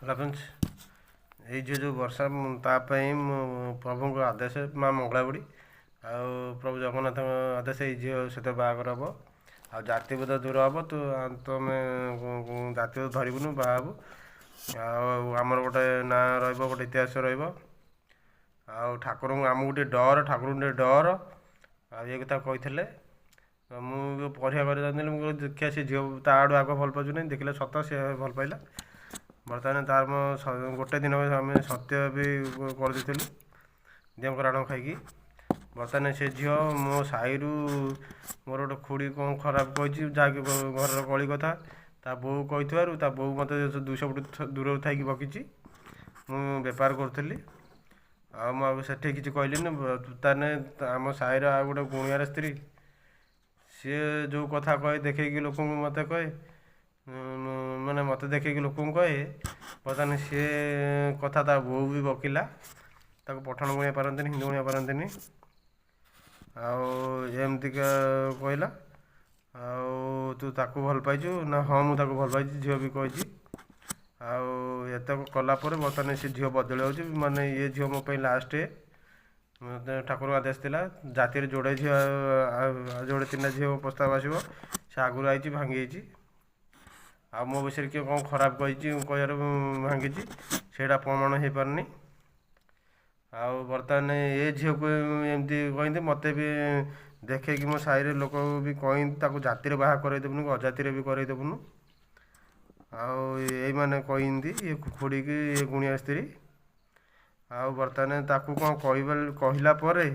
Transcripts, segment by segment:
ରଫିନ୍ସ ଏଇ ଯେଉଁ ବର୍ଷା ତା ପାଇଁ ମୁଁ ପ୍ରଭୁଙ୍କ ଆଦେଶ ମା ମଙ୍ଗଳା ବୁଡ଼ି ଆଉ ପ୍ରଭୁ ଜଗନ୍ନାଥଙ୍କ ଆଦେଶ ଏଇ ଝିଅ ସହିତ ବାହାଘର ହେବ। ଆଉ ଜାତିଭେଦ ଦୂର ହେବ। ତମେ ଜାତିଭେଦ ଧରିବୁନୁ, ବାହା ହେବୁ। ଆଉ ଆମର ଗୋଟେ ନାଁ ରହିବ, ଗୋଟେ ଇତିହାସ ରହିବ। ଆଉ ଠାକୁରଙ୍କୁ ଆମକୁ ଟିକେ ଡର, ଠାକୁରଙ୍କୁ ଟିକେ ଡର। ଆଉ ଏ କଥା କହିଥିଲେ। ମୁଁ ପରୀକ୍ଷା କରି ଜାଣିଥିଲି। ମୁଁ କହିଲି ଦେଖିବା ସେ ଝିଅ ତା ଆଡ଼ୁ ଆଗ ଭଲ ପାଉଛି ନାହିଁ। ଦେଖିଲେ ସତ ସେ ଭଲ ପାଇଲା। ବର୍ତ୍ତମାନ ତାର ଗୋଟେ ଦିନ ଆମେ ସତ୍ୟ ବି କରିଦେଇଥିଲୁ ଦିଅଙ୍କ ରାଣ ଖାଇକି। ବର୍ତ୍ତମାନ ସେ ଝିଅ ମୋ ସାହିରୁ ମୋର ଗୋଟେ ଖୁଡ଼ି କ'ଣ ଖରାପ କହିଛି, ଯାହାକି ଘରର କଳି କଥା ତା ବୋଉ କହିଥିବାରୁ ତା ବୋଉ ମୋତେ 200 ଫୁଟ ଦୂରରୁ ଥାଇକି ବକିଛି। ମୁଁ ବେପାର କରୁଥିଲି ଆଉ ମୁଁ ଆଉ ସେଠି କିଛି କହିଲିନି। ତାହେଲେ ଆମ ସାହିର ଆଉ ଗୋଟେ ଗୁଣିଆର ସ୍ତ୍ରୀ, ସିଏ ଯେଉଁ କଥା କହେ ଦେଖେଇକି ଲୋକଙ୍କୁ ମୋତେ କହେ, ମାନେ ମୋତେ ଦେଖେଇକି ଲୋକଙ୍କୁ କହେ। ବର୍ତ୍ତମାନ ସିଏ କଥା ତା ବୋଉ ବି ବକିଲା। ତାକୁ ପଠାଣ ଗୁଣିଆ ପାରନ୍ତିନି, ହିନ୍ଦୁ ଗୁଣିଆ ପାରନ୍ତିନି। ଆଉ ଏମିତିକା କହିଲା। ଆଉ ତୁ ତାକୁ ଭଲ ପାଇଛୁ ନା? ହଁ ମୁଁ ତାକୁ ଭଲ ପାଇଛି, ଝିଅ ବି କହିଛି। ଆଉ ଏତକ କଲା ପରେ ବର୍ତ୍ତମାନ ସେ ଝିଅ ବଦଳି ଯାଉଛି। ମାନେ ଇଏ ଝିଅ ମୋ ପାଇଁ ଲାଷ୍ଟ। ଠାକୁରଙ୍କ ଆଦେଶ ଥିଲା ଜାତିରେ ଯୋଡ଼େ ଝିଅ, ଯୋଡ଼େ 3ଟା ଝିଅ ପ୍ରସ୍ତାବ ଆସିବ। ସେ ଆଗରୁ ଆଇଛି, ଭାଙ୍ଗି ଯାଇଛି। ଆଉ ମୋ ବିଷୟରେ କିଏ କ'ଣ ଖରାପ କହିଛି, କହିବାରୁ ଭାଙ୍ଗିଛି, ସେଇଟା ପ୍ରମାଣ ହେଇପାରୁନି। ଆଉ ବର୍ତ୍ତମାନ ଏ ଝିଅକୁ ଏମିତି କହନ୍ତି, ମୋତେ ବି ଦେଖେଇକି ମୋ ସାହିରେ ଲୋକ ବି କହନ୍ତି ତାକୁ ଜାତିରେ ବାହା କରେଇଦେବୁନୁ, ଅଜାତିରେ ବି କରେଇଦେବୁନୁ। ଆଉ ଏଇମାନେ କହନ୍ତି ଇଏ ଖୁଡ଼ିକି ଇଏ ଗୁଣିଆ ସ୍ତ୍ରୀ। ଆଉ ବର୍ତ୍ତମାନ ତାକୁ କ'ଣ କହିଲା ପରେ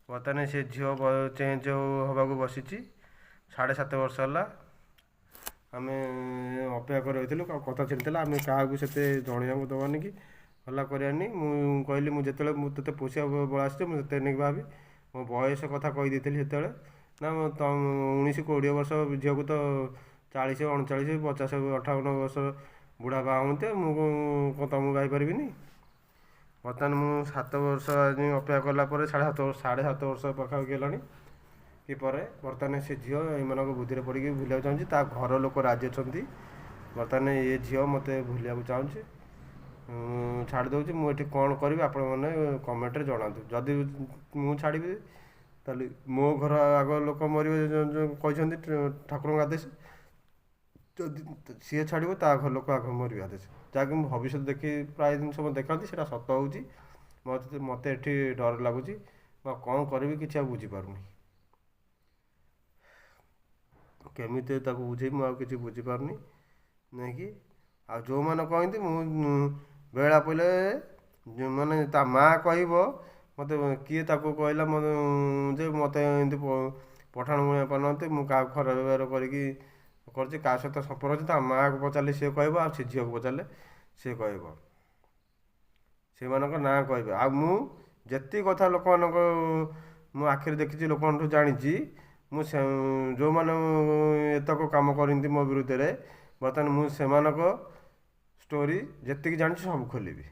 ବର୍ତ୍ତମାନ ସେ ଝିଅ ଚେଞ୍ଜ ହେବାକୁ ବସିଛି। 7.5 ବର୍ଷ ହେଲା ଆମେ ଅପେକ୍ଷା କରି ରହିଥିଲୁ। କଥା ଛିଡ଼ିଥିଲା, ଆମେ କାହାକୁ ସେତେ ଜଣିବାକୁ ଦେବାନି କି ହଲା କରିବାନି। ମୁଁ କହିଲି ମୁଁ ଯେତେବେଳେ ମୁଁ ତୋତେ ପୋଷିବା ବଳ ଆସିଛି ମୁଁ ସେତେ ନେଇକି ଭାବି ମୋ ବୟସ କଥା କହିଦେଇଥିଲି ସେତେବେଳେ। ନା 19-20 ବର୍ଷ ଝିଅକୁ ତ 40, 39, 50, 58 ବର୍ଷ ବୁଢ଼ା ବାହା ହୁଅନ୍ତେ, ମୁଁ କ'ଣ ତମକୁ ବାହା ପାରିବିନି? ବର୍ତ୍ତମାନ ମୁଁ 7 ବର୍ଷ ଅପେକ୍ଷା କଲା ପରେ 7.5 ବର୍ଷ ପାଖାପାଖି ହେଲାଣି କି ପରେ ବର୍ତ୍ତମାନ ସେ ଝିଅ ଏମାନଙ୍କ ବୁଦ୍ଧିରେ ପଡ଼ିକି ଭୁଲିବାକୁ ଚାହୁଁଛି। ତା ଘର ଲୋକ ରାଜି ଅଛନ୍ତି। ବର୍ତ୍ତମାନ ଏ ଝିଅ ମୋତେ ଭୁଲିବାକୁ ଚାହୁଁଛି। ଛାଡ଼ି ଦେଉଛି। ମୁଁ ଏଠି କ'ଣ କରିବି ଆପଣମାନେ କମେଣ୍ଟରେ ଜଣାନ୍ତୁ। ଯଦି ମୁଁ ଛାଡ଼ିବି ତାହେଲେ ମୋ ଘର ଆଗ ଲୋକ ମରିବେ, କହିଛନ୍ତି ଠାକୁରଙ୍କ ଆଦେଶ। ଯଦି ସିଏ ଛାଡ଼ିବ ତା ଘର ଲୋକ ଆଗ ମରିବେ ଆଦେଶ, ଯାହାକି ମୁଁ ଭବିଷ୍ୟତ ଦେଖି ପ୍ରାୟ ଜିନିଷ ମୋତେ ଦେଖାନ୍ତି ସେଇଟା ସତ ହେଉଛି। ମୋତେ ଏଠି ଡର ଲାଗୁଛି। ମୁଁ କ'ଣ କରିବି କିଛି ଆଉ ବୁଝିପାରୁନି। କେମିତି ତାକୁ ବୁଝେଇବି ମୁଁ ଆଉ କିଛି ବୁଝିପାରୁନି। ନେଇକି ଆଉ ଯେଉଁମାନେ କହନ୍ତି ମୁଁ ବେଳା ପଡ଼ିଲେ ମାନେ ତା ମାଆ କହିବ ମୋତେ କିଏ ତାକୁ କହିଲା ଯେ ମୋତେ ଏମିତି ପଠାଣ ଗୁଣିଆ ପାରୁନାହାନ୍ତି, ମୁଁ କାହାକୁ ଖରାପ ବ୍ୟବହାର କରିକି କରିଛି, କାହା ସହିତ ସମ୍ପର୍କ ଅଛି। ତା ମାଆକୁ ପଚାରିଲେ ସିଏ କହିବ, ଆଉ ସେ ଝିଅକୁ ପଚାରିଲେ ସିଏ କହିବ, ସେମାନଙ୍କ ନାଁ କହିବେ। ଆଉ ମୁଁ ଯେତିକି କଥା ଲୋକମାନଙ୍କ ମୋ ଆଖିରେ ଦେଖିଛି, ଲୋକଙ୍କଠୁ ଜାଣିଛି, ମୁଁ ଯେଉଁମାନେ ଏତକ କାମ କରନ୍ତି ମୋ ବିରୁଦ୍ଧରେ, ବର୍ତ୍ତମାନ ମୁଁ ସେମାନଙ୍କ ଷ୍ଟୋରି ଯେତିକି ଜାଣିଛି ସବୁ ଖୋଲିବି।